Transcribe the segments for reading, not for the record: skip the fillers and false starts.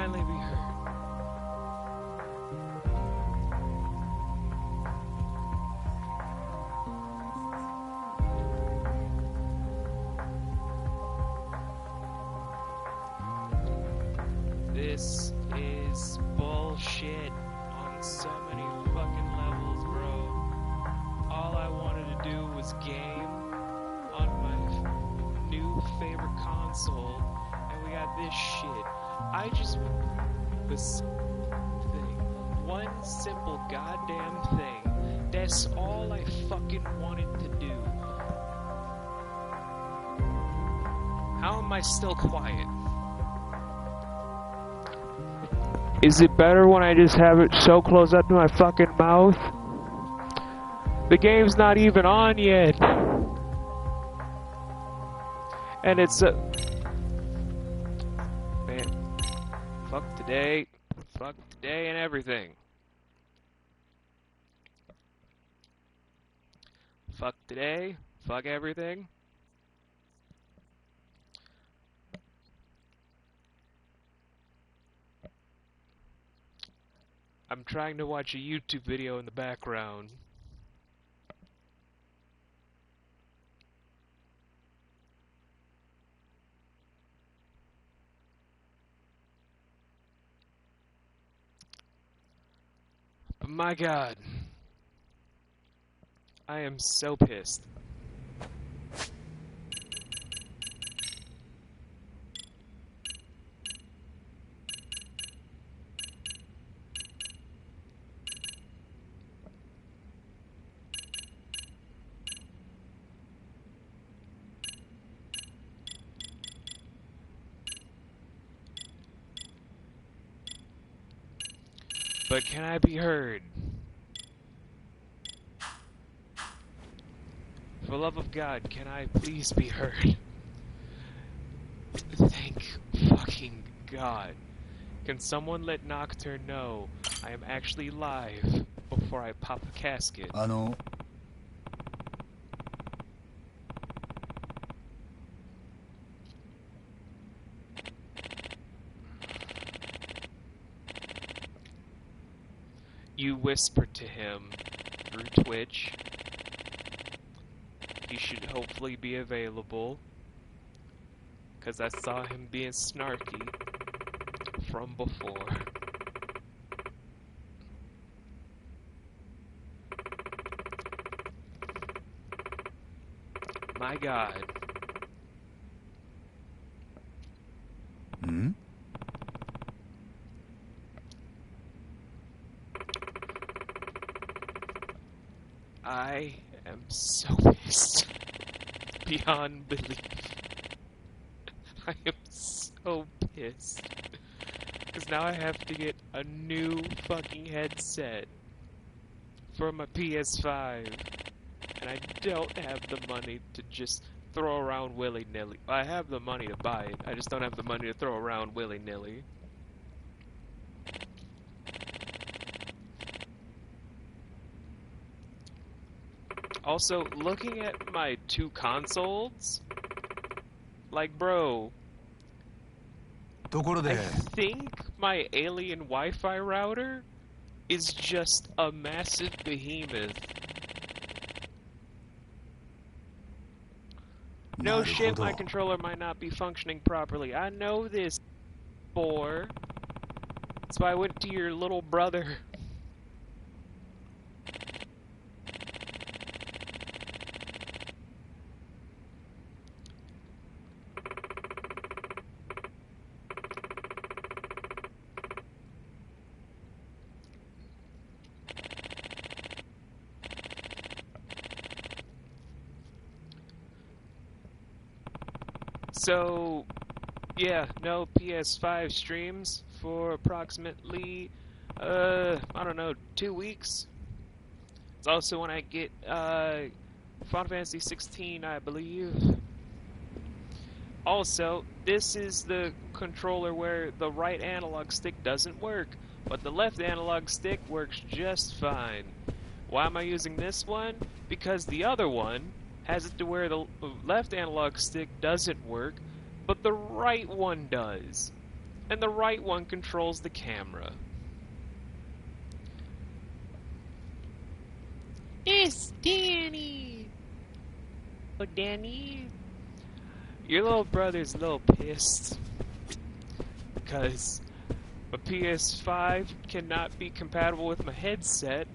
finally be heard. This is bullshit on so many fucking levels, bro. All I wanted to do was game on my new favorite console, and we got this shit. I just... this thing. One simple goddamn thing. That's all I fucking wanted to do. How am I still quiet? Is it better when I just have it so close up to my fucking mouth? The game's not even on yet. And it's a... man. Fuck today. Fuck today and everything. Fuck today. Fuck everything. I'm trying to watch a YouTube video in the background. But my God, I am so pissed. But can I be heard? For the love of God, can I please be heard? Thank fucking God. Can someone let Nocturne know I am actually live before I pop a casket? You whispered to him through Twitch. He should hopefully be available, because I saw him being snarky from before. My God. I am so pissed. Beyond belief. I am so pissed. Because now I have to get a new fucking headset for my PS5. And I don't have the money to just throw around willy-nilly. I have the money to buy it. I just don't have the money to throw around willy-nilly. Also, looking at my two consoles, like, bro, I think my alien Wi-Fi router is just a massive behemoth. No shit, my controller might not be functioning properly. I know this, boy. That's why I went to your little brother. So, yeah, no PS5 streams for approximately, I don't know, 2 weeks. It's also when I get, Final Fantasy 16, I believe. Also, this is the controller where the right analog stick doesn't work, but the left analog stick works just fine. Why am I using this one? Because the other one has it to where the left analog stick doesn't work, but the right one does. and the right one controls the camera. It's Danny! Oh, Danny? Your little brother's a little pissed because my PS5 cannot be compatible with my headset,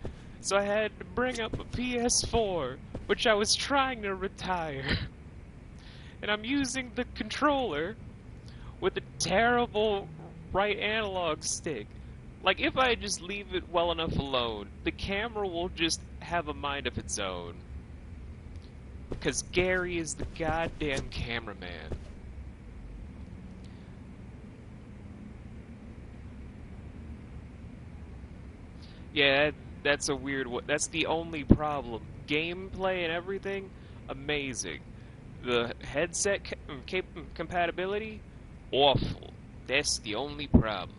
so I had to bring up a PS4, which I was trying to retire. And I'm using the controller with a terrible right analog stick. Like, if I just leave it well enough alone, the camera will just have a mind of its own. Because Gary is the goddamn cameraman. Yeah, that's a weird one. That's the only problem. Gameplay and everything, amazing. The headset compatibility, awful. That's the only problem.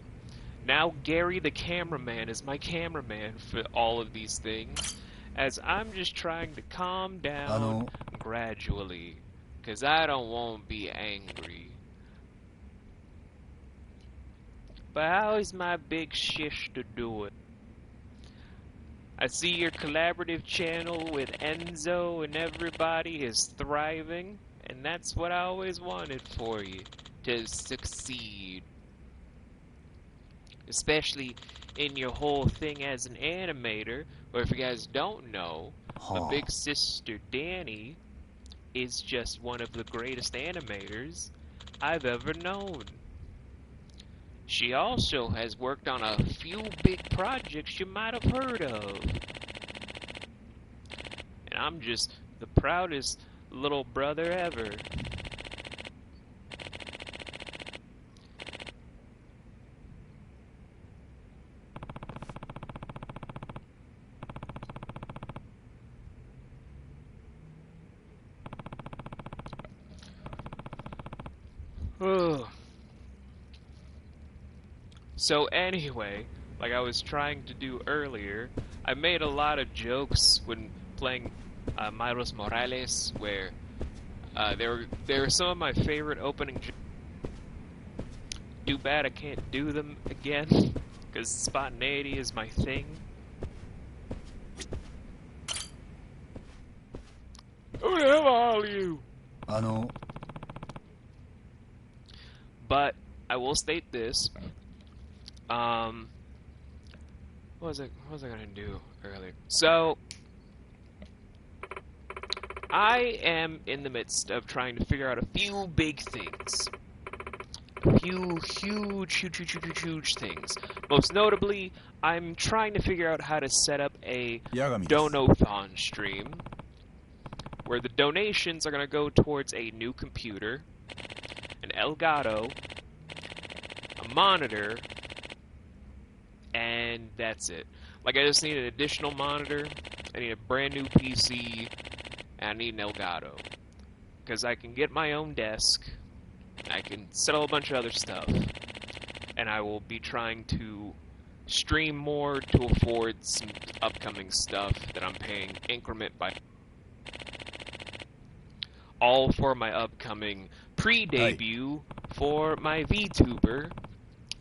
Now Gary the cameraman is my cameraman for all of these things, as I'm just trying to calm down gradually, because I don't want to be angry. But how is my big shish to do it? I see your collaborative channel with Enzo and everybody is thriving, and that's what I always wanted for you, to succeed. Especially in your whole thing as an animator, or if you guys don't know, my big sister Danny is just one of the greatest animators I've ever known. She also has worked on a few big projects you might have heard of. And I'm just the proudest little brother ever. So anyway, like I was trying to do earlier, I made a lot of jokes when playing Miles Morales, where they were some of my favorite opening jokes. Too bad I can't do them again, because spontaneity is my thing. Who the hell are you? But I will state this. What was I gonna do earlier? So, I am in the midst of trying to figure out a few big things. A few huge things. Most notably, I'm trying to figure out how to set up a Donathon stream, where the donations are gonna go towards a new computer, an Elgato, a monitor, and that's it. Like, I just need an additional monitor, I need a brand new PC, and I need an Elgato. Because I can get my own desk, I can settle a bunch of other stuff, and I will be trying to stream more to afford some upcoming stuff that I'm paying increment by. All for my upcoming pre-debut for my VTuber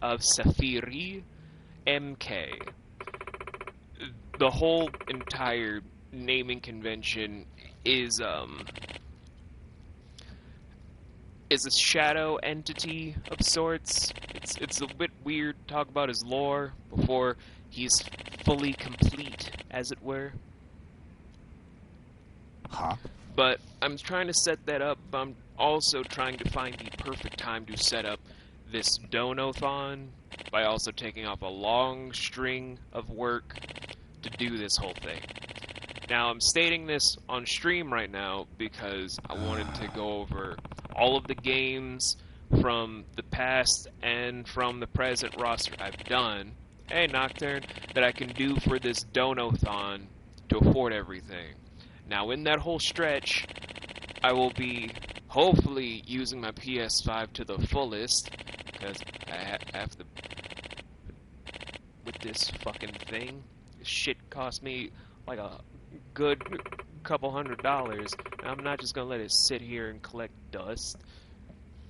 of Safiri MK. The whole entire naming convention is a shadow entity of sorts. It's a bit weird to talk about his lore before he's fully complete, as it were. But I'm trying to set that up, but I'm also trying to find the perfect time to set up this Donathon by also taking off a long string of work to do this whole thing. Now, I'm stating this on stream right now because I wanted to go over all of the games from the past and from the present roster I've done, hey Nocturne, that I can do for this Donathon to afford everything. Now, in that whole stretch, I will be hopefully using my PS5 to the fullest, because I have to, with this fucking thing, this shit cost me like a good couple $100, and I'm not just gonna let it sit here and collect dust.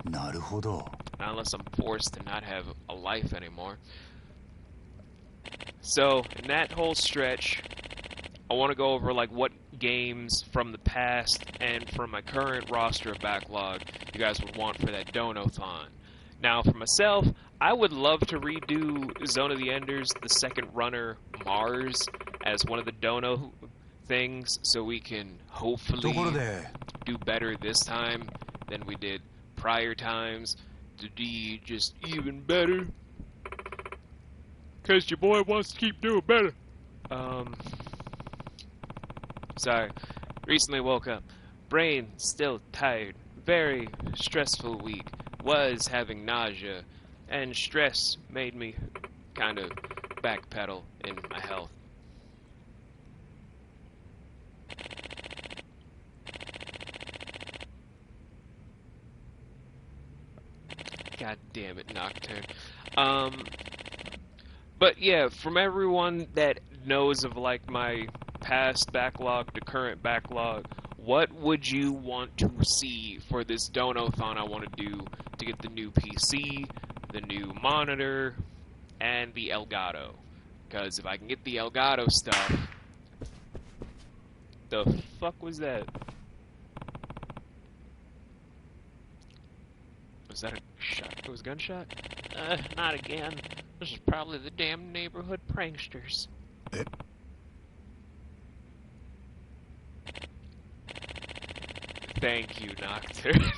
なるほど。Not unless I'm forced to not have a life anymore. So, in that whole stretch, I want to go over like what games from the past and from my current roster of backlog you guys would want for that Donathon. Now, for myself, I would love to redo Zone of the Enders, the second runner, Mars, as one of the Dono things, so we can hopefully do better this time than we did prior times, to be just even better. Cause your boy wants to keep doing better. Sorry. Recently woke up. Brain still tired. Very stressful week. Was having nausea. And stress made me kind of backpedal in my health. God damn it, Nocturne. But yeah, from everyone that knows of like my past backlog to current backlog, what would you want to see for this Donathon I want to do to get the new PC, the new monitor, and the Elgato? Because if I can get the Elgato stuff... The fuck was that? Was that a shot? It was a gunshot? Not again. This is probably the damn neighborhood pranksters. Thank you, Nocturne.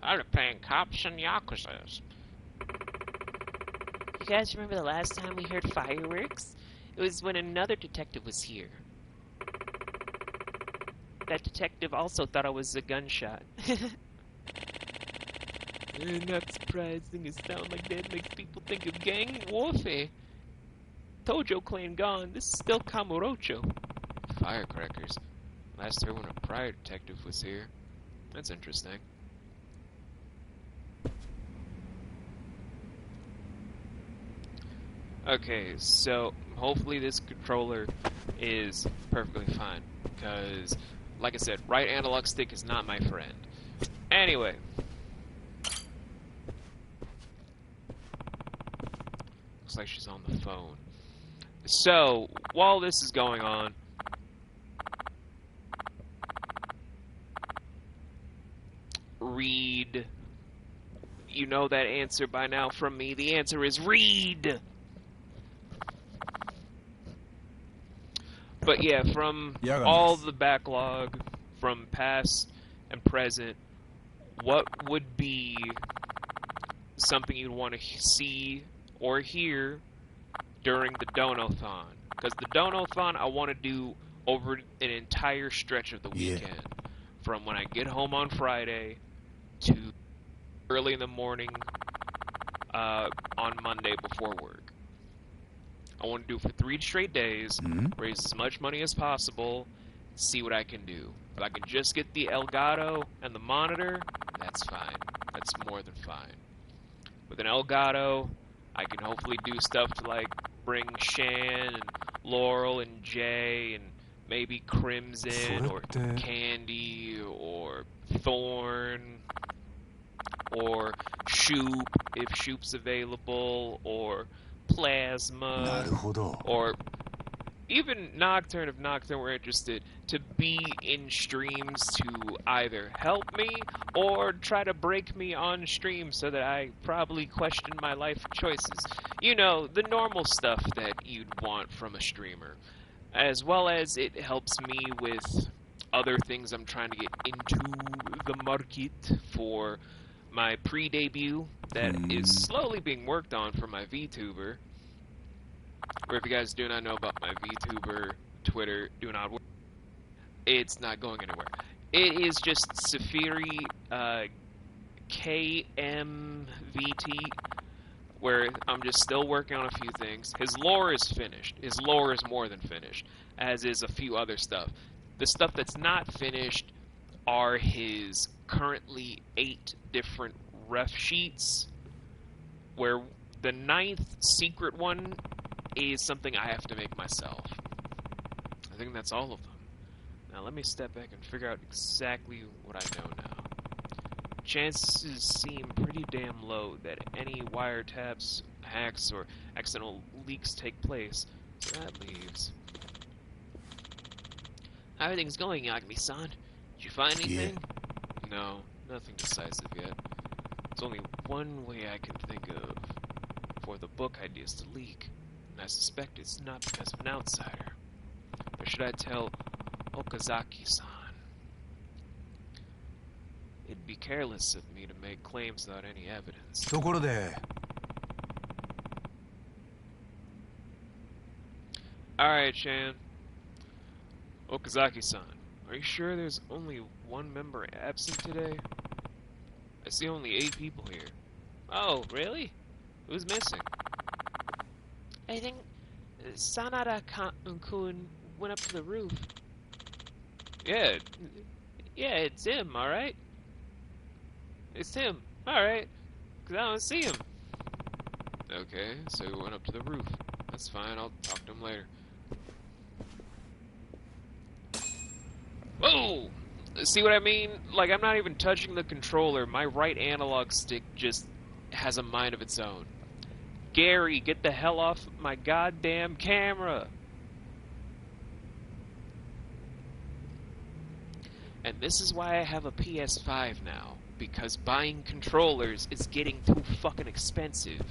I'm paying cops and yakuzas. You guys remember the last time we heard fireworks? It was when another detective was here. That detective also thought it was a gunshot. Not surprising, it sounds like that makes people think of gang warfare. Tojo clan gone, this is still Kamurocho. Firecrackers. Last heard when a prior detective was here. That's interesting. Okay, so hopefully this controller is perfectly fine, because, like I said, right analog stick is not my friend. Anyway. Looks like she's on the phone. So, while this is going on, read. You know that answer by now from me. The answer is read! But yeah, from all the backlog, from past and present, what would be something you'd want to see or hear during the Donathon? Because the Donathon I want to do over an entire stretch of the weekend. From when I get home on Friday to early in the morning on Monday before work. I want to do it for 3 straight days, raise as much money as possible, see what I can do. If I can just get the Elgato and the monitor, that's fine. That's more than fine. With an Elgato, I can hopefully do stuff to like bring Shan and Laurel and Jay and maybe Crimson or Candy or Thorn or Shoop if Shoop's available, or Plasma, or even Nocturne if Nocturne were interested, to be in streams to either help me or try to break me on stream so that I probably question my life choices. You know, the normal stuff that you'd want from a streamer. As well as it helps me with other things I'm trying to get into the market for my pre-debut that is slowly being worked on for my VTuber. Or if you guys do not know about my VTuber Twitter, do not worry. It's not going anywhere. It is just Safiri KMVT, where I'm just still working on a few things. His lore is finished. His lore is more than finished, as is a few other stuff. The stuff that's not finished are his currently 8 different ref sheets, where the 9th secret one is something I have to make myself. I think that's all of them. Now let me step back and figure out exactly what I know now. chances seem pretty damn low that any wiretaps, hacks, or accidental leaks take place. So that leaves... How everything's going, Yagami-san? Did you find anything? No, nothing decisive yet. There's only one way I can think of for the book ideas to leak, and I suspect it's not because of an outsider. Or should I tell Okazaki-san? It'd be careless of me to make claims without any evidence. ところで Alright, Chan. Okazaki-san, are you sure there's only one member absent today? I see only 8 people here. Oh, really? Who's missing? I think Sanada-kun went up to the roof. Yeah, it's him, alright? It's him, alright. Because I don't see him. Okay, so he went up to the roof. That's fine, I'll talk to him later. Whoa! See what I mean? Like, I'm not even touching the controller. My right analog stick just has a mind of its own. Gary, get the hell off my goddamn camera! And this is why I have a PS5 now. Because buying controllers is getting too fucking expensive.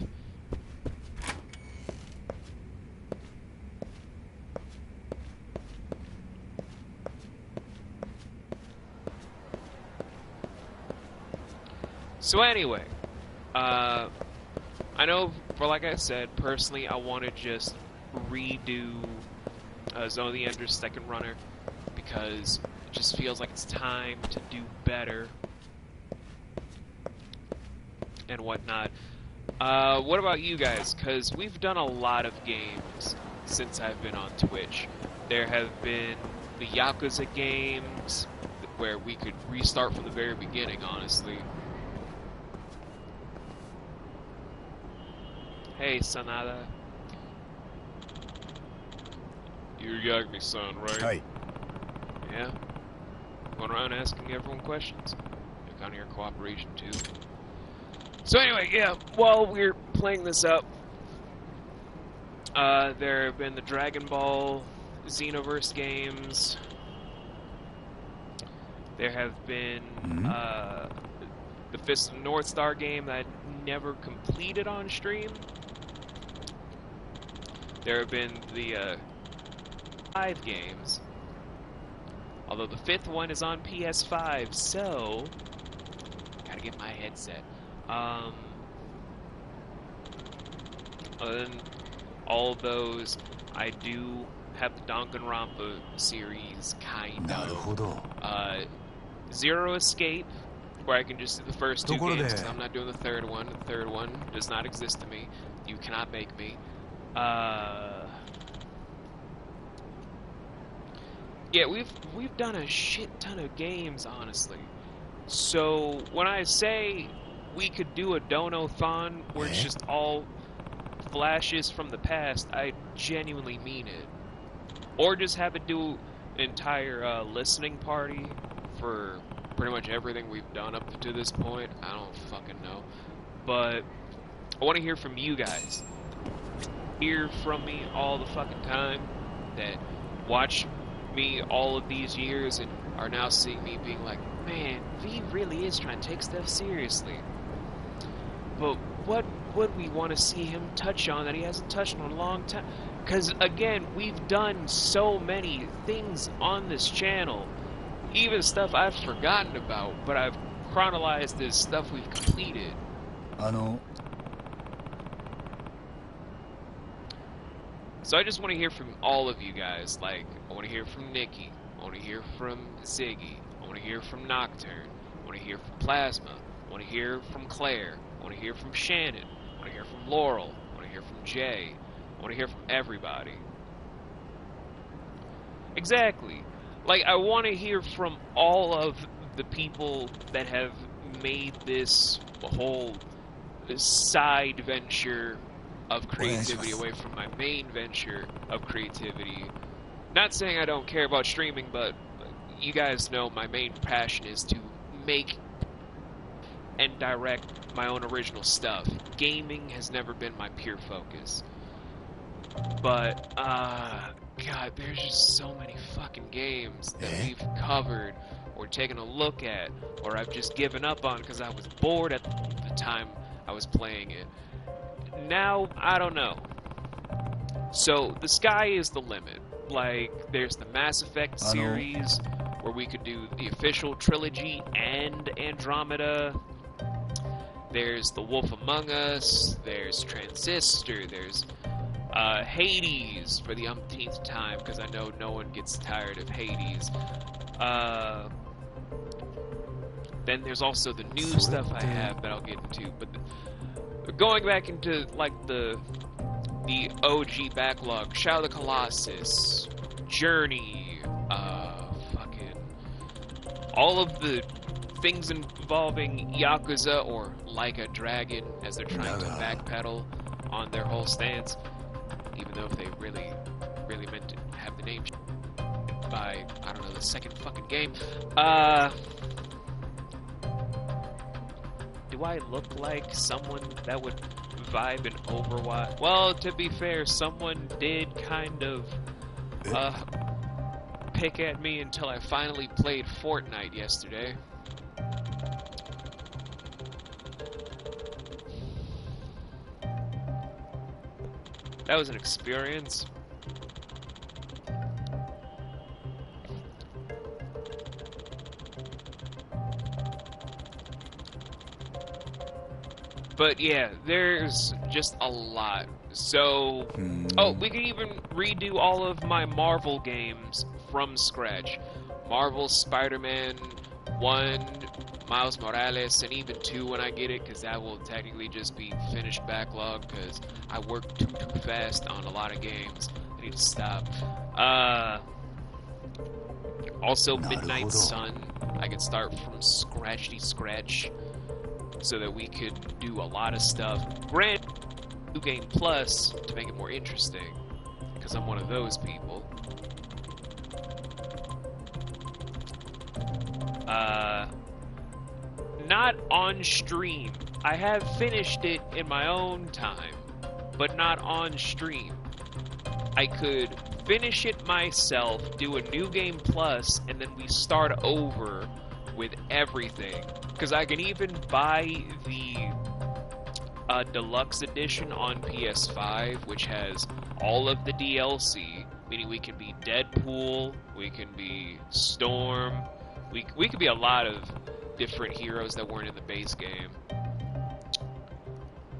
So anyway, I know, for like I said, personally, I want to just redo Zone of the Enders Second Runner, because it just feels like it's time to do better and whatnot. What about you guys? Because we've done a lot of games since I've been on Twitch. There have been the Yakuza games, where we could restart from the very beginning, honestly. Hey, Sanada. You're Yagami-san, right? Hi. Yeah? Going around asking everyone questions. I count on your cooperation, too. So anyway, yeah, while we're playing this up, there have been the Dragon Ball Xenoverse games. There have been, the Fist of the North Star game that I never completed on stream. There have been the 5 games, although the 5th one is on PS5, so gotta get my headset. Other than all of those, I do have the Danganronpa series, kind of. Zero Escape, where I can just do the first 2 games, because I'm not doing the third one. The third one does not exist to me. You cannot make me. Yeah, we've done a shit ton of games, honestly. So when I say we could do a Dono-thon where it's just all flashes from the past, I genuinely mean it. Or just have it do an entire listening party for pretty much everything we've done up to this point. I don't fucking know. But I want to hear from you guys. Hear from me all the fucking time that watch me all of these years and are now seeing me being like, man, V really is trying to take stuff seriously. But what would we want to see him touch on that he hasn't touched on in a long time? Because, again, we've done so many things on this channel. Even stuff I've forgotten about, but I've chronologized as stuff we've completed. So I just want to hear from all of you guys. Like, I want to hear from Nikki. I want to hear from Ziggy. I want to hear from Nocturne. I want to hear from Plasma. I want to hear from Claire. I want to hear from Shannon. I want to hear from Laurel. I want to hear from Jay. I want to hear from everybody. Exactly. Like, I want to hear from all of the people that have made this whole side venture of creativity away from my main venture of creativity. Not saying I don't care about streaming, but you guys know my main passion is to make and direct my own original stuff. Gaming has never been my pure focus. But, God, there's just so many fucking games that we've covered or taken a look at, or I've just given up on because I was bored at the time I was playing it. Now, I don't know. So, the sky is the limit. Like, there's the Mass Effect series, where we could do the official trilogy and Andromeda. There's The Wolf Among Us, there's Transistor, there's Hades for the umpteenth time, because I know no one gets tired of Hades. Then there's also the new stuff I have that I'll get into, but going back into, like, the OG backlog, Shadow of the Colossus, Journey, all of the things involving Yakuza, or Like a Dragon, as they're trying to backpedal on their whole stance, even though if they really meant to have the name by, I don't know, the second fucking game. Do I look like someone that would vibe in Overwatch? Well, to be fair, someone did kind of pick at me until I finally played Fortnite yesterday. That was an experience. But yeah, there's just a lot. So, oh, we can even redo all of my Marvel games from scratch. Marvel, Spider-Man 1, Miles Morales, and even 2 when I get it, because that will technically just be finished backlog, because I work too fast on a lot of games. I need to stop. Also, Midnight Sun. I can start from scratch, so that we could do a lot of stuff. Grant New Game Plus to make it more interesting, because I'm one of those people. Not on stream. I have finished it in my own time, but not on stream. I could finish it myself, do a New Game Plus, and then we start over with everything. Because I can even buy the deluxe edition on PS5, which has all of the DLC, meaning we can be Deadpool, we can be Storm, we could be a lot of different heroes that weren't in the base game.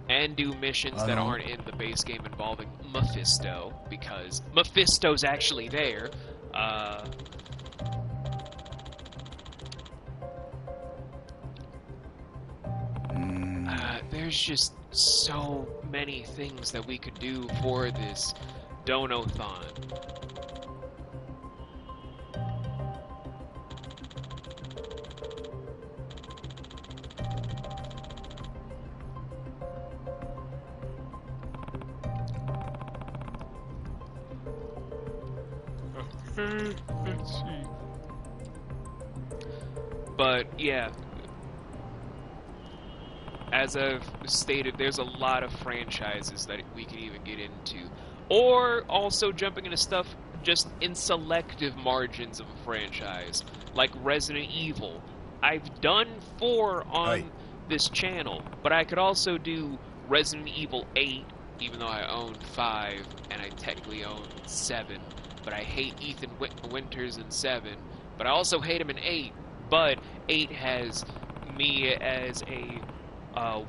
And do missions that aren't in the base game involving Mephisto, because Mephisto's actually there. There's just so many things that we could do for this Donathon. Let's see. But yeah, as I've stated, there's a lot of franchises that we could even get into. Or also jumping into stuff just in selective margins of a franchise, like Resident Evil. I've done 4 on this channel, but I could also do Resident Evil 8, even though I own 5, and I technically own 7. But I hate Ethan Winters in 7, but I also hate him in 8. But 8 has me as a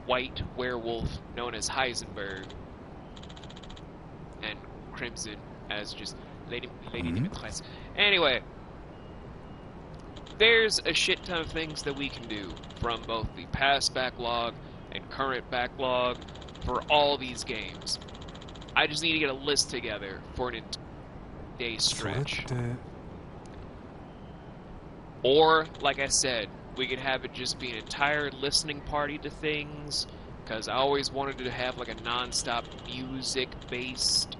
white werewolf known as Heisenberg, and Crimson as just Lady Dimitrescu. Anyway, there's a shit ton of things that we can do from both the past backlog and current backlog for all these games. I just need to get a list together for an day stretch. Or, like I said, we could have it just be an entire listening party to things, because I always wanted to have like a non-stop music-based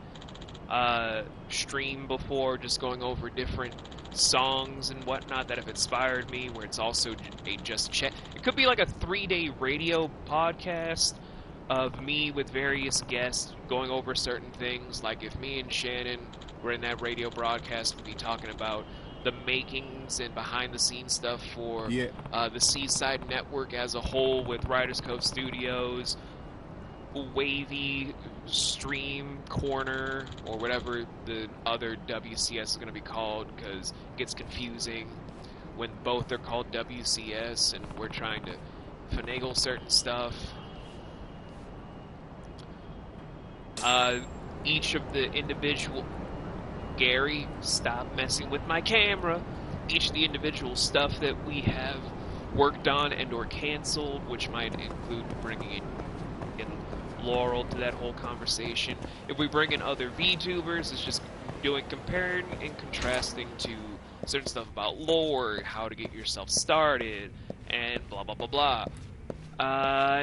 stream before, just going over different songs and whatnot that have inspired me, where it's also a just chat. It could be like a 3-day radio podcast of me with various guests going over certain things. Like if me and Shannon were in that radio broadcast, we'd be talking about the makings and behind the scenes stuff for the Seaside Network as a whole, with Writers Cove Studios, Wavy Stream Corner, or whatever the other WCS is going to be called, because it gets confusing when both are called WCS and we're trying to finagle certain stuff. Each of the individual... Gary, stop messing with my camera. Each of the individual stuff that we have worked on and or canceled, which might include bringing in Laurel to that whole conversation. If we bring in other VTubers, it's just doing comparing and contrasting to certain stuff about lore, how to get yourself started, and blah blah blah blah.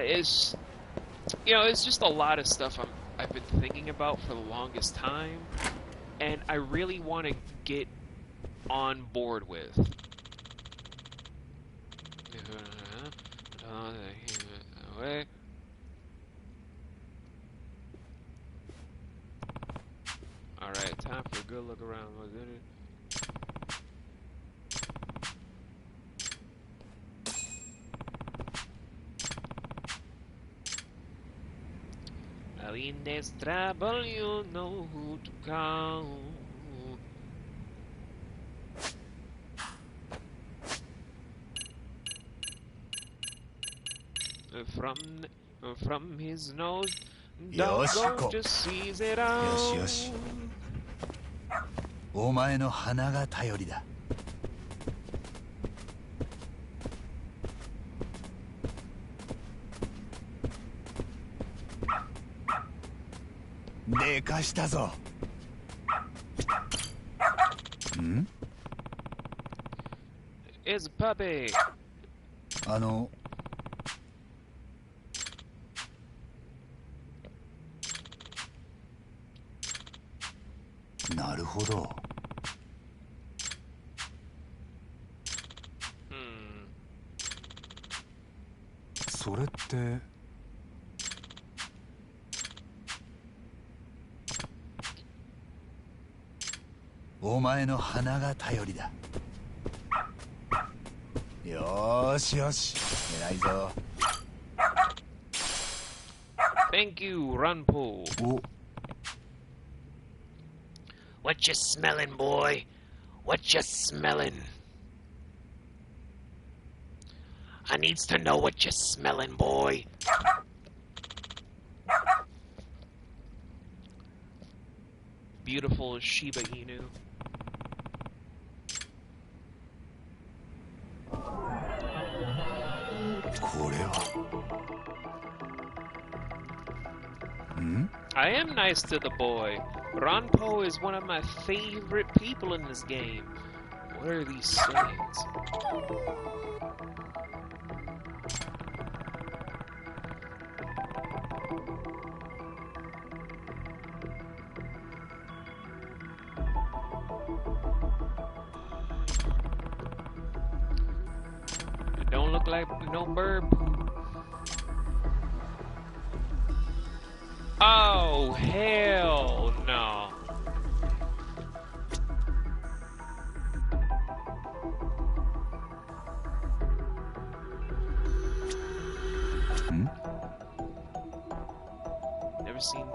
It's just a lot of stuff I've been thinking about for the longest time, and I really want to get on board with. Alright, time for a good look around. Was it? In this trouble, you know who to call. From his nose, don't just seize it out. よしよし。お前の鼻が頼りだ。でかしたぞ。ん？ It's a puppy. なるほど。それって。お前の鼻が頼りだ。よーしよし、偉いぞ。Thank you, Runpo. お。What you smelling, boy? What you smelling? I needs to know what you smelling, boy. Beautiful Shiba Inu. I am nice to the boy. Ronpo is one of my favorite people in this game. What are these sayings? It don't look like no bird. Oh, hell no. Never seen.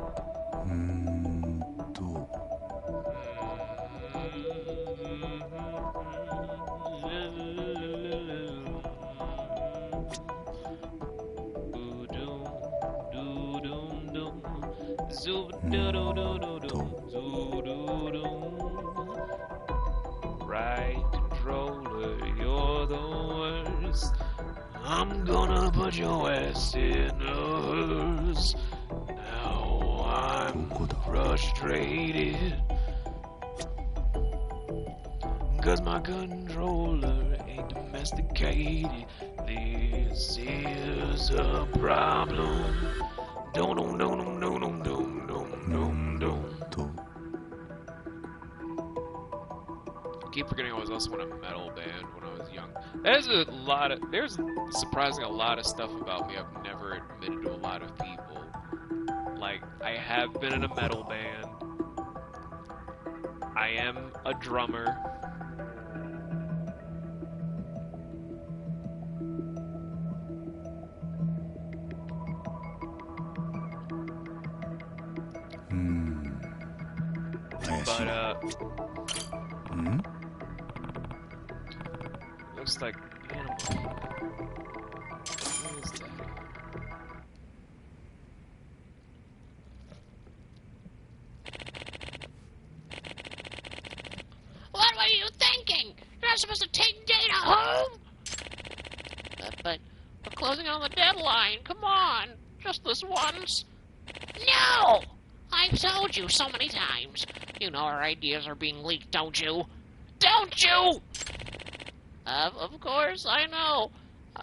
Right controller, you're the worst. I'm gonna put your ass in a hearse. Now I'm frustrated, 'cause my controller ain't domesticated. This is a problem. Don't. keep forgetting I was also in a metal band when I was young. There's surprisingly a lot of stuff about me I've never admitted to a lot of people. Like, I have been in a metal band. I am a drummer. But, looks like animal. What is that? What were you thinking? You're not supposed to take Data home? But we're closing on the deadline. Come on. Just this once. No! I've told you so many times. You know our ideas are being leaked, don't you? Don't you? Of course, I know.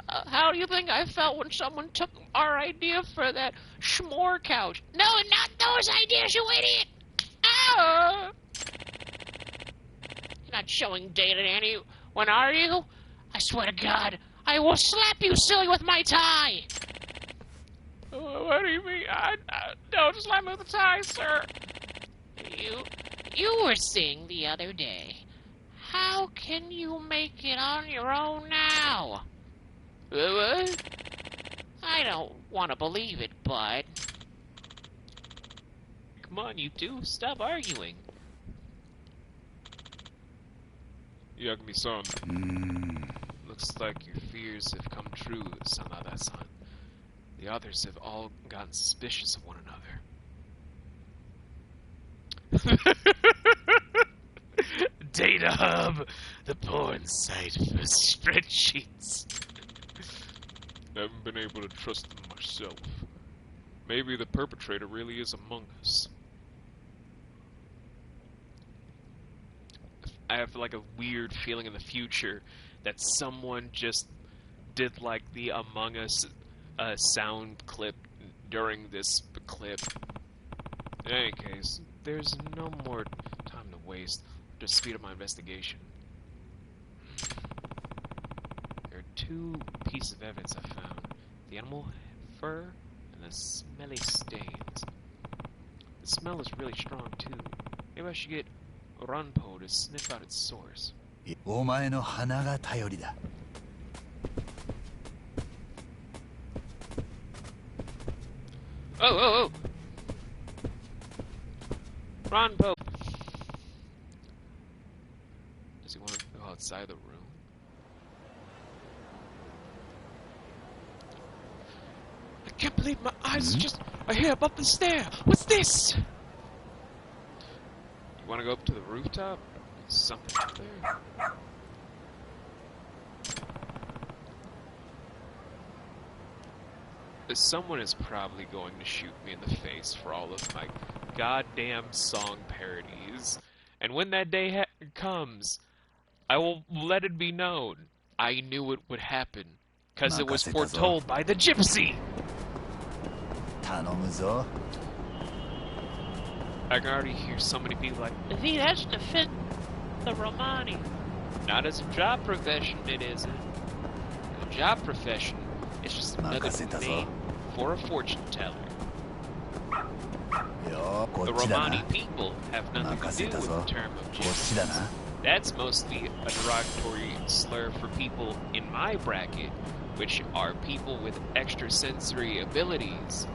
How do you think I felt when someone took our idea for that s'more couch? No, not those ideas, you idiot! Ah! You're not showing Data to anyone, are you? I swear to God, I will slap you silly with my tie! What do you mean? Don't slap me with the tie, sir! You were saying the other day, how can you make it on your own now? What? I don't want to believe it, bud. Come on, you two, stop arguing. Yakumi-san. Looks like your fears have come true, Sanada-san. The others have all gotten suspicious of one another. Data Hub, the porn site for spreadsheets. I haven't been able to trust them myself. Maybe the perpetrator really is among us. I have like a weird feeling in the future that someone just did like the Among Us sound clip during this clip. In any case, there's no more time to waste. Just speed up my investigation. There are two pieces of evidence I found. The animal fur and the smelly stains. The smell is really strong too. Maybe I should get Ranpo to sniff out its source. お前の鼻が頼りだ。Oh! Ranpo! Does he want to go outside the room? I can't believe my eyes are here above the stair! What's this? You want to go up to the rooftop? There's something up there. Someone is probably going to shoot me in the face for all of my goddamn song parodies. And when that day comes, I will let it be known. I knew it would happen. Because it was foretold by the gypsy! 頼むぞ。 I can already hear so many people like, V, that's to fit the Romani. not as a job profession, it isn't. A job profession is just another name for a fortune teller. The Romani people have nothing to do with the term of gypsies. That's mostly a derogatory slur for people in my bracket, which are people with extrasensory abilities.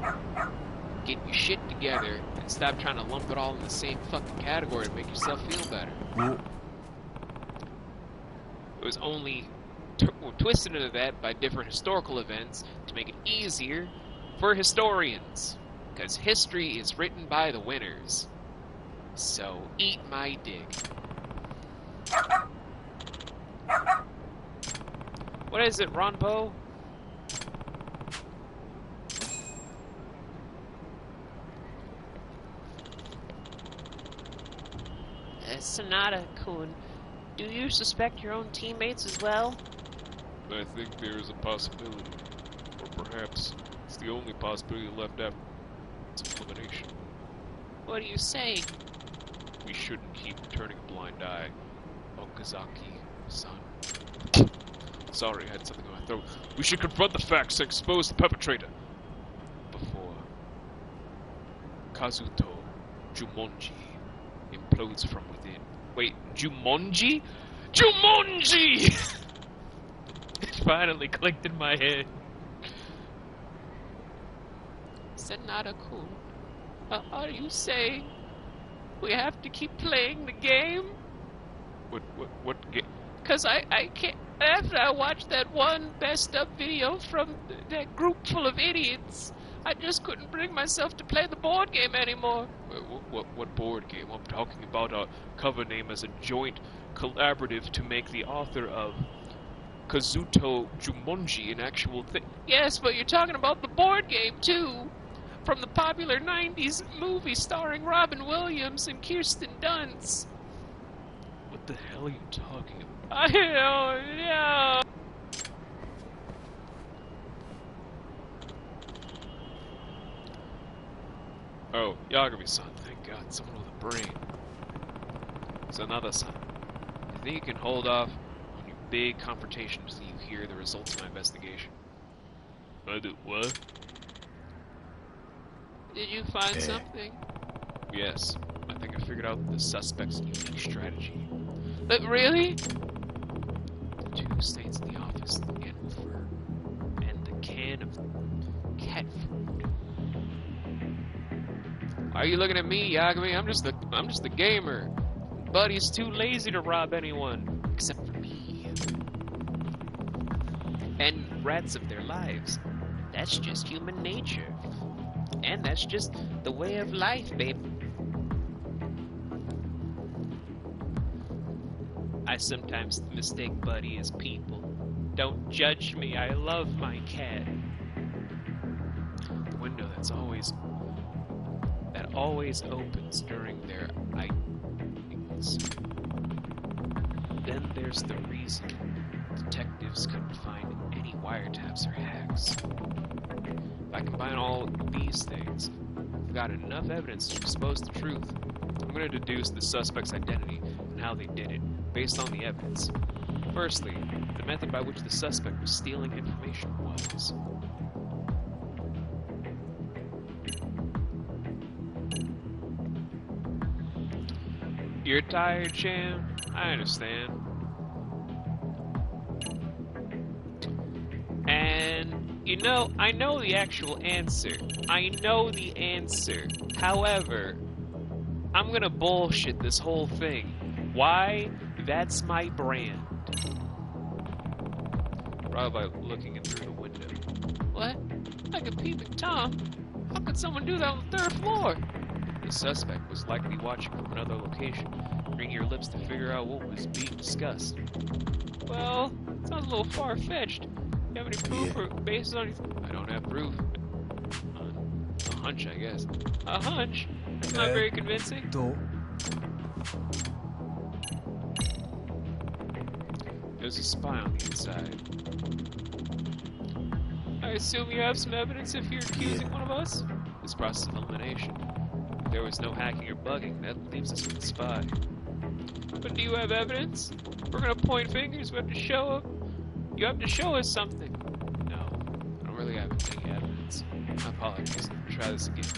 Get your shit together and stop trying to lump it all in the same fucking category to make yourself feel better. It was only twisted into that by different historical events to make it easier for historians. Because history is written by the winners. So, eat my dick. What is it, Ranpo? Sanada-kun, do you suspect your own teammates as well? I think there is a possibility. Or perhaps it's the only possibility left after elimination. What are you saying? We shouldn't keep turning a blind eye. Okazaki-san. Sorry, I had something in my throat. We should confront the facts and expose the perpetrator before Kazuto Jumonji implodes from within. Wait, Jumonji? Jumonji! It finally clicked in my head. Senada-kun, are you saying we have to keep playing the game? What game? Because I can't. After I watched that one best of video from that group full of idiots, I just couldn't bring myself to play the board game anymore. What board game? I'm talking about a cover name as a joint collaborative to make the author of Kazuto Jumonji an actual thing. Yes, but you're talking about the board game, too. From the popular 90s movie starring Robin Williams and Kirsten Dunst. What the hell are you talking about? I don't know. Oh, Yagami-san, thank God, someone with a brain. Sanada-san, I think you can hold off on your big confrontation until you hear the results of my investigation. What? Did you find something? Yes, I think I figured out the suspect's unique strategy. But really? The two stains in the office, the animal fur, and the can of cat food. Why are you looking at me, Yagami? I'm just the gamer. Buddy's too lazy to rob anyone, except for me. And rats of their lives. That's just human nature. And that's just the way of life, babe. I sometimes mistake Buddy as people. Don't judge me, I love my cat. The window that always opens during their outings. Then there's the reason detectives couldn't find any wiretaps or hacks. If I combine all these things, I've got enough evidence to expose the truth. I'm going to deduce the suspect's identity and how they did it, based on the evidence. Firstly, the method by which the suspect was stealing information was. You're tired, Cham? I understand. And, you know, I know the actual answer. I know the answer. However, I'm gonna bullshit this whole thing. Why? That's my brand. Probably by looking in through the window. What? I could peep at Tom. How could someone do that on the 3rd floor? The suspect was likely watching from another location, reading your lips to figure out what was being discussed. Well, sounds a little far-fetched. You have any proof or based on anything? I don't have proof. A hunch, I guess. A hunch? That's not very convincing. There's a spy on the inside. I assume you have some evidence if you're accusing one of us? This process of elimination. If there was no hacking or bugging, that leaves us with the spy. But do you have evidence? We're gonna point fingers, we have to show up. You have to show us something. No, I don't really have any evidence. My apologies. I'll try this again.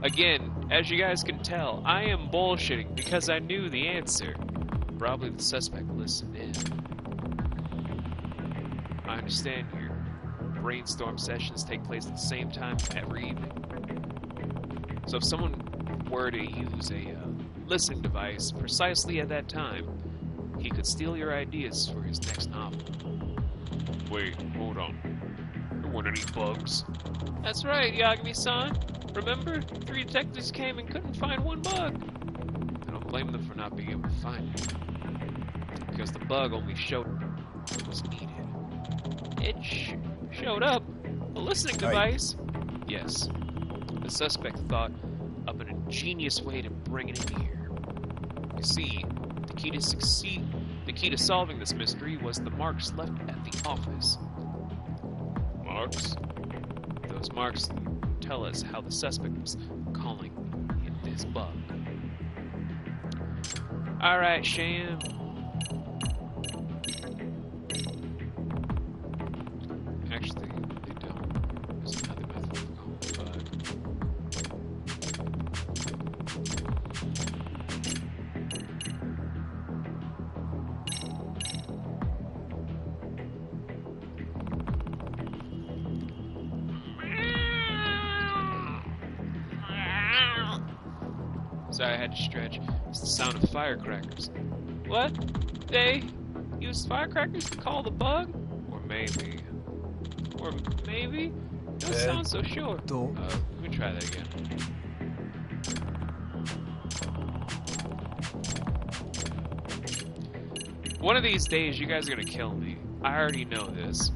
Again, as you guys can tell, I am bullshitting because I knew the answer. Probably the suspect listened in. I understand your brainstorm sessions take place at the same time every evening. So if someone were to use a listening device precisely at that time, he could steal your ideas for his next novel. Wait, hold on. There weren't any bugs. That's right, Yagami-san. Remember? 3 detectives came and couldn't find one bug. I don't blame them for not being able to find it. Because the bug only showed what was needed. It showed up. A listening device. Yes. The suspect thought up an ingenious way to bring it in here. You see, the key to solving this mystery was the marks left at the office. Marks? Those marks tell us how the suspect was calling in this bug. Alright, Sham. Sorry, I had to stretch. It's the sound of firecrackers. What? They used firecrackers to call the bug? Or maybe. Or maybe? Don't sound so sure. Let me try that again. One of these days, you guys are gonna kill me. I already know this.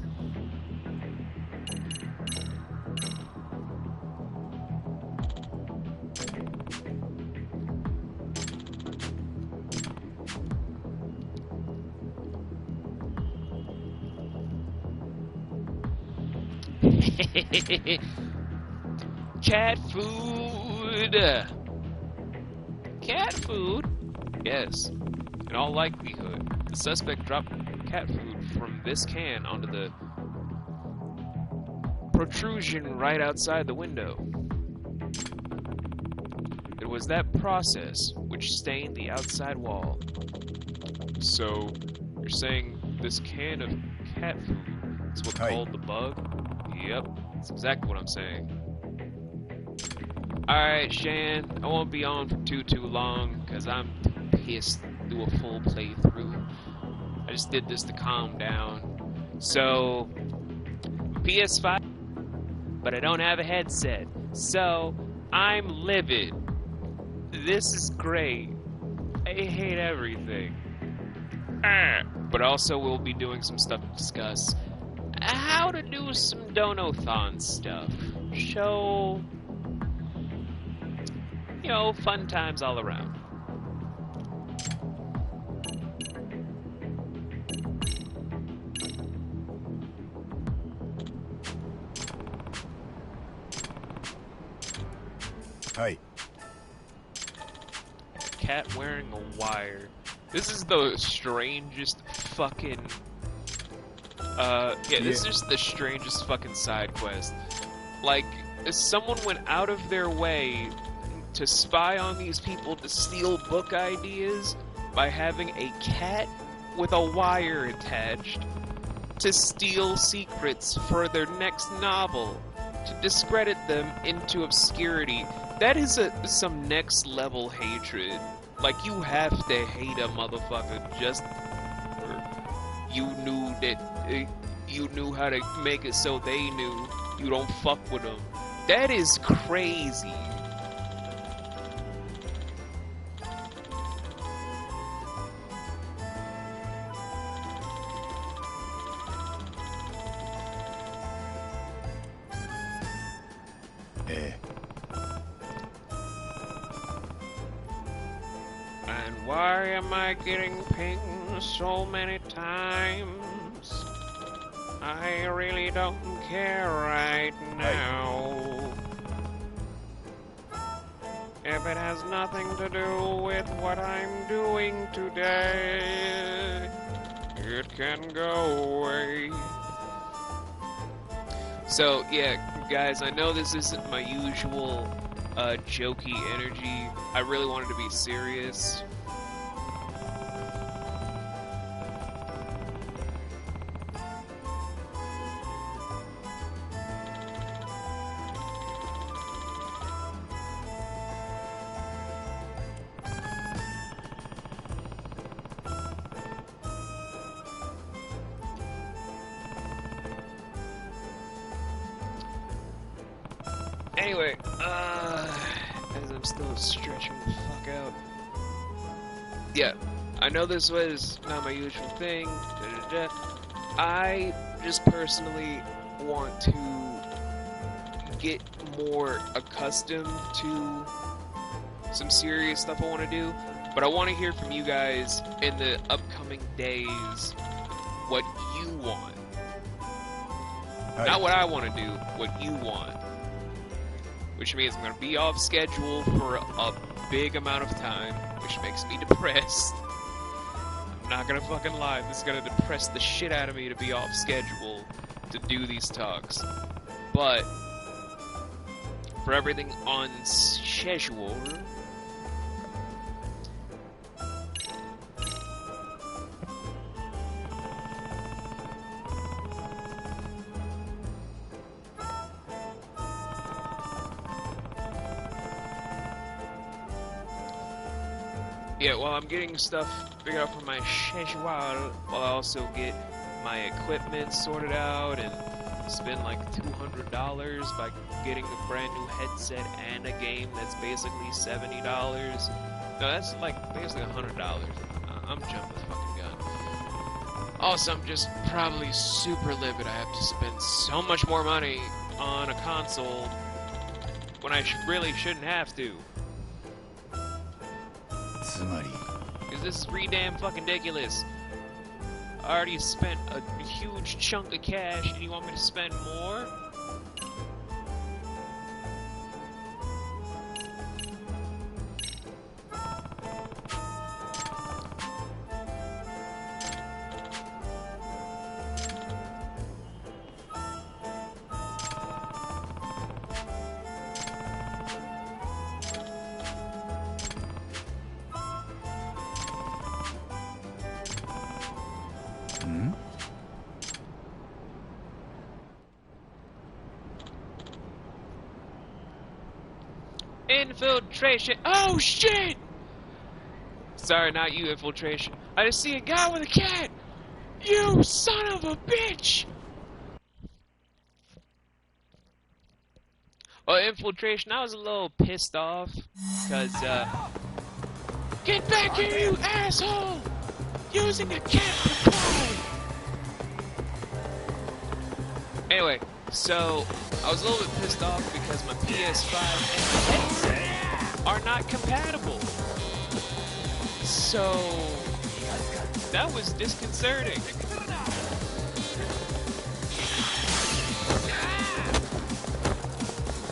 Cat food! Cat food? Yes. In all likelihood, the suspect dropped cat food from this can onto the protrusion right outside the window. It was that process which stained the outside wall. So, you're saying this can of cat food is what called the bug? Yep, that's exactly what I'm saying. Alright, Shan, I won't be on for too long, because I'm pissed to do a full playthrough. I just did this to calm down. So, PS5, but I don't have a headset. So, I'm livid. This is great. I hate everything. But also, we'll be doing some stuff to discuss how to do some Donathon stuff. Show, you know, fun times all around. Hi. Cat wearing a wire. This is the strangest fucking... this is just the strangest fucking side quest. Like, someone went out of their way to spy on these people to steal book ideas by having a cat with a wire attached to steal secrets for their next novel, to discredit them into obscurity. That is some next level hatred. Like, you have to hate a motherfucker just for you knew that you knew how to make it so they knew you don't fuck with them. That is crazy. And why am I getting pinged so many times? I really don't care right now. If it has nothing to do with what I'm doing today, it can go away. So, yeah, guys, I know this isn't my usual jokey energy. I really wanted to be serious. Anyway, as I'm still stretching the fuck out. Yeah, I know this was not my usual thing. I just personally want to get more accustomed to some serious stuff I want to do, but I want to hear from you guys in the upcoming days what you want. Not what I want to do, what you want. Which means I'm going to be off schedule for a big amount of time, which makes me depressed. I'm not going to fucking lie, this is going to depress the shit out of me to be off schedule to do these talks. But, for everything on schedule... Yeah, well, I'm getting stuff figured out for my schedule, while I also get my equipment sorted out and spend like $200 by getting a brand new headset and a game that's basically $70. No, that's like basically $100. I'm jumping the fucking gun. Also, I'm just probably super livid. I have to spend so much more money on a console when I really shouldn't have to. つまり Because this is re-damn fucking ridiculous. I already spent a huge chunk of cash, and you want me to spend more? Infiltration. Oh shit! Sorry, not you, infiltration. I just see a guy with a cat! You son of a bitch! Well, infiltration, I was a little pissed off. Cause, get back here, you asshole! Using a cat to cry! Anyway, so, I was a little bit pissed off because my PS5 and headset are not compatible. So, that was disconcerting.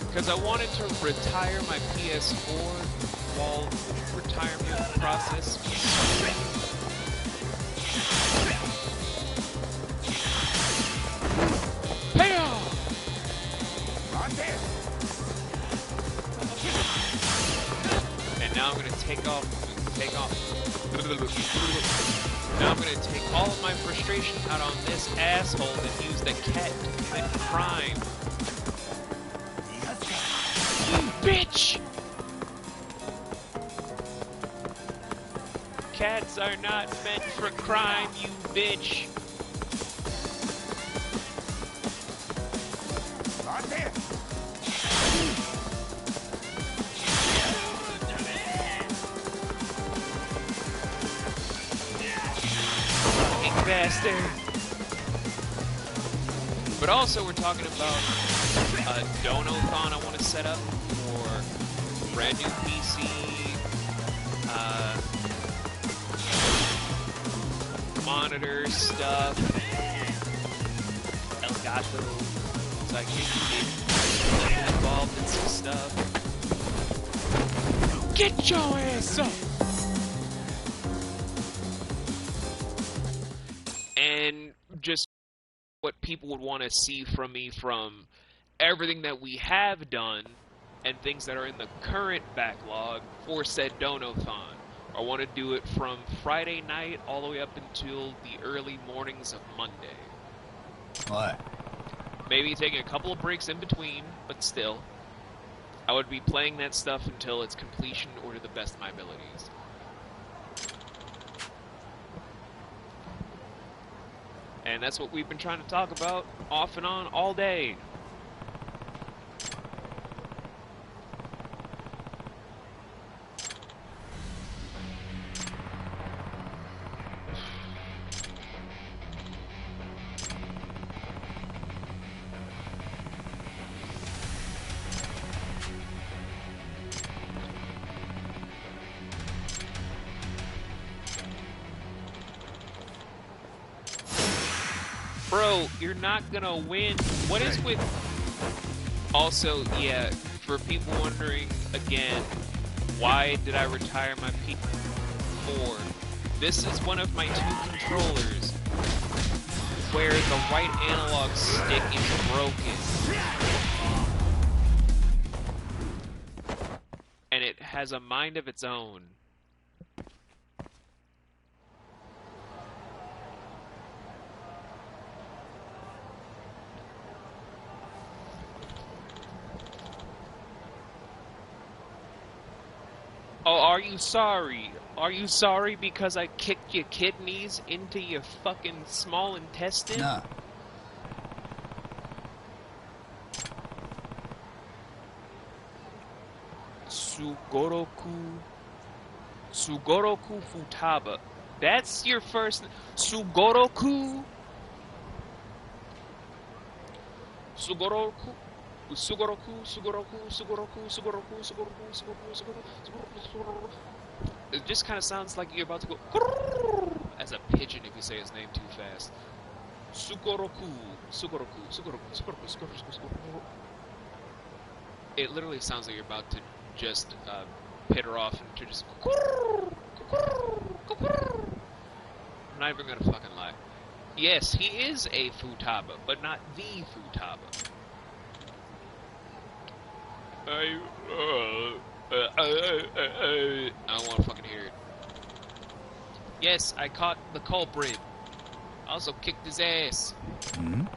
Because I wanted to retire my PS4 while the retirement process was now I'm gonna take off. Now I'm gonna take all of my frustration out on this asshole that used the cat to commit crime. You bitch! Cats are not meant for crime, you bitch. Bastard. But also we're talking about a donathon I want to set up for brand new PC, monitor stuff, Elgato, so I can get involved in some stuff. Get your ass up! And just what people would want to see from me from everything that we have done and things that are in the current backlog for said donathon. I want to do it from Friday night all the way up until the early mornings of Monday. What? Maybe taking a couple of breaks in between, but still. I would be playing that stuff until its completion or to the best of my abilities. And that's what we've been trying to talk about off and on all day. Bro, you're not gonna win. What is with... Also, yeah, for people wondering, again, why did I retire my P4? This is one of my two controllers where the right analog stick is broken. And it has a mind of its own. Oh, are you sorry? Are you sorry because I kicked your kidneys into your fucking small intestine? なあ Sugoroku Futaba. That's your first... Sugoroku... Sugoroku... It just kind of sounds like you're about to go as a pigeon if you say his name too fast. Sugoroku. It literally sounds like you're about to just peter off into just. I'm not even gonna fucking lie. Yes, he is a Futaba, but not the Futaba. I don't want to fucking hear it. Yes, I caught the culprit. I also kicked his ass. Hmm?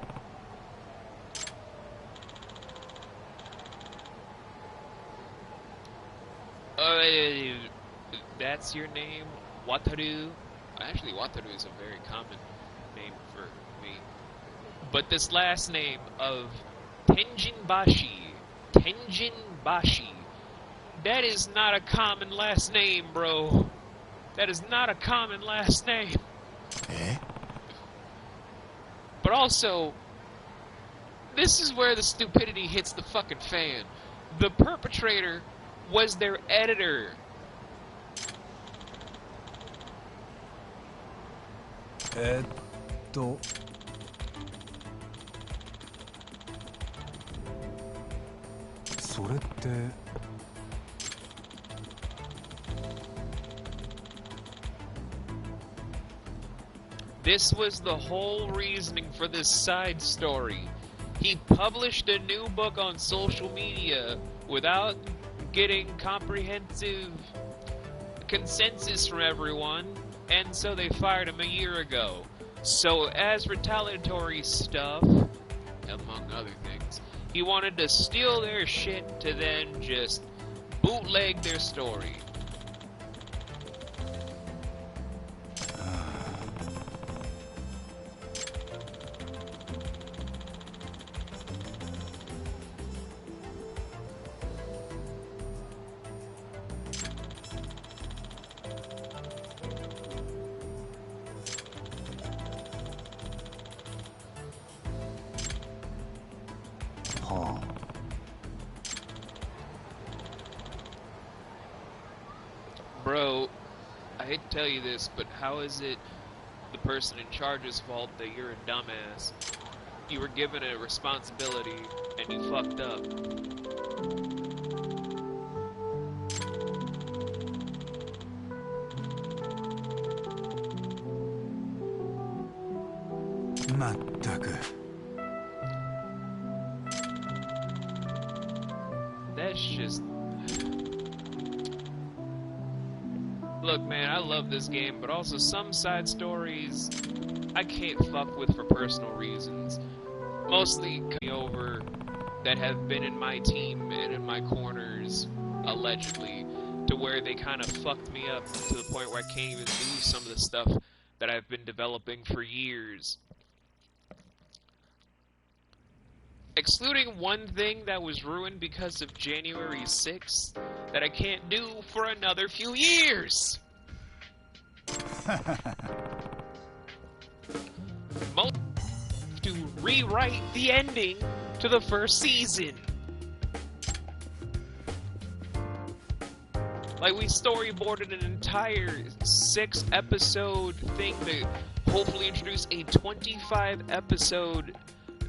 That's your name? Wataru? Actually, Wataru is a very common name for me. But this last name of Tenjinbashi, that is not a common last name, bro. That is not a common last name. Eh? But also, this is where the stupidity hits the fucking fan. The perpetrator was their editor. To... This was the whole reasoning for this side story. He published a new book on social media without getting comprehensive consensus from everyone, and so they fired him a year ago. So as retaliatory stuff, among other things, he wanted to steal their shit to then just bootleg their story. Bro, I hate to tell you this, but how is it the person in charge's fault that you're a dumbass? You were given a responsibility, and you fucked up. That's just... Look, man, I love this game, but also some side stories I can't fuck with for personal reasons. Mostly coming over that have been in my team and in my corners, allegedly, to where they kind of fucked me up to the point where I can't even do some of the stuff that I've been developing for years. Excluding one thing that was ruined because of January 6th that I can't do for another few years. Most to rewrite the ending to the first season. Like, we storyboarded an entire 6-episode thing to hopefully introduce a 25-episode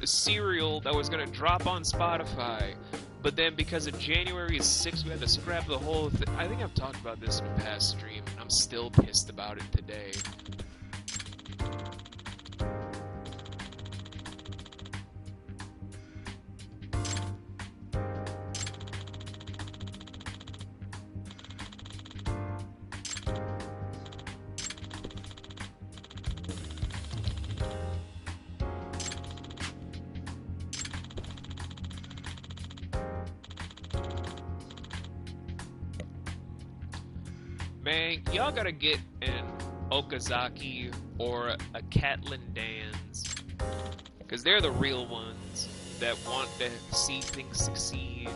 serial that was going to drop on Spotify. But then because of January 6th, we had to scrap the whole thing. I think I've talked about this in a past stream, and I'm still pissed about it today. Man, y'all gotta get an Okazaki or a Catlin Dans. Because they're the real ones that want to see things succeed.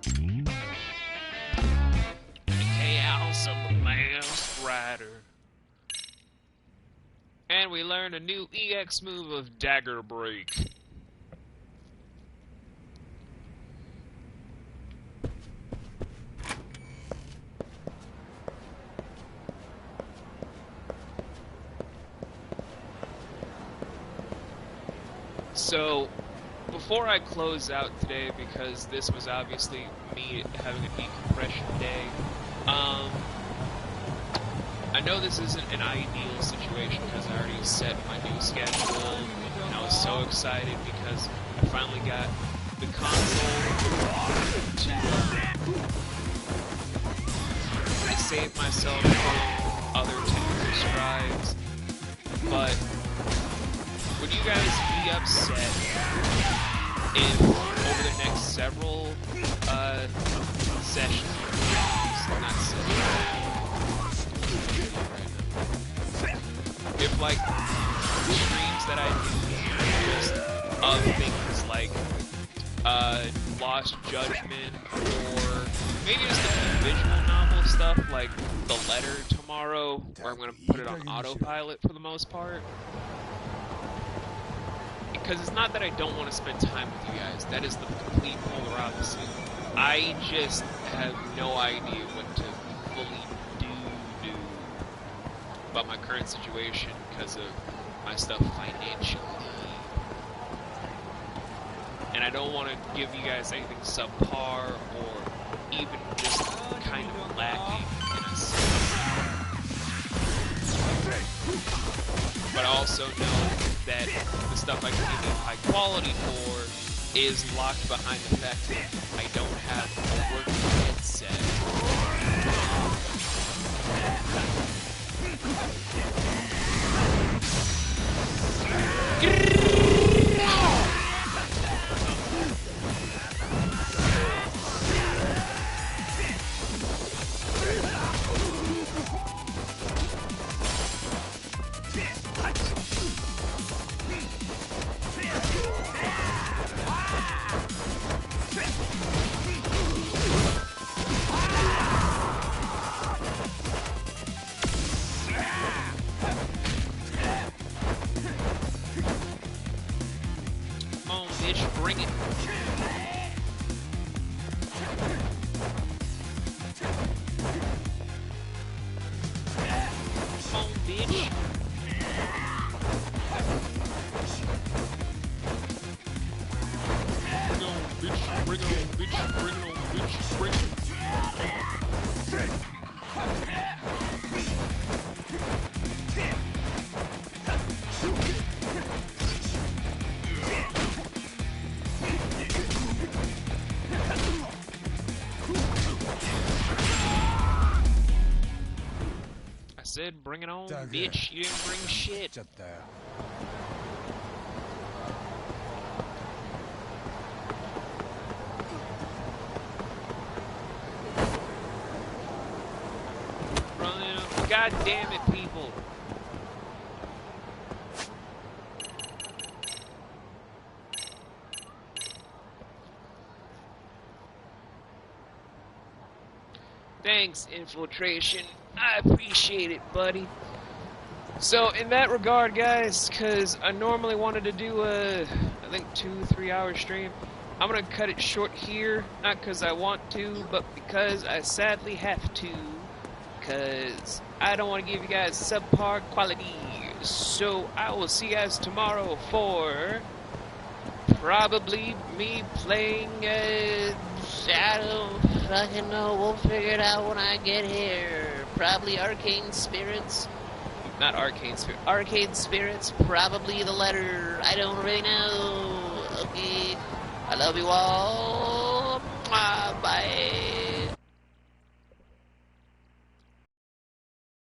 The chaos of the Masked Rider. And we learn a new EX move of Dagger Break. So, before I close out today, because this was obviously me having a decompression day, I know this isn't an ideal situation because I already set my new schedule, and I was so excited because I finally got the console to, I saved myself from other 10 strides, but would you guys be upset if over the next several sessions, not sessions, if like streams that I do just of things like Lost Judgment or maybe just the visual novel stuff like The Letter tomorrow, where I'm going to put it on autopilot for the most part? Because it's not that I don't want to spend time with you guys. That is the complete polar opposite. I just have no idea what to fully do about my current situation because of my stuff financially. And I don't want to give you guys anything subpar or even just kind of lacking in a sense. But I also know that the stuff I can give you high quality for is locked behind the fact that I don't have a working headset. Bring it. Come on, bitch. Bring it on, bitch. Bring it on, bitch. Bring it on, bitch. Bring it. Said, bring it on, bitch. You didn't bring shit. God damn it, people. Thanks, Infiltration. I appreciate it, buddy. So, in that regard, guys, because I normally wanted to do a, I think, 2-3 hour stream, I'm going to cut it short here. Not because I want to, but because I sadly have to. Because I don't want to give you guys subpar quality. So, I will see you guys tomorrow for probably me playing, I don't fucking know. We'll figure it out when I get here. Probably Arcane Spirits. Not Arcane Spirits. Arcade Spirits. Probably The Letter. I don't really know. Okay. I love you all.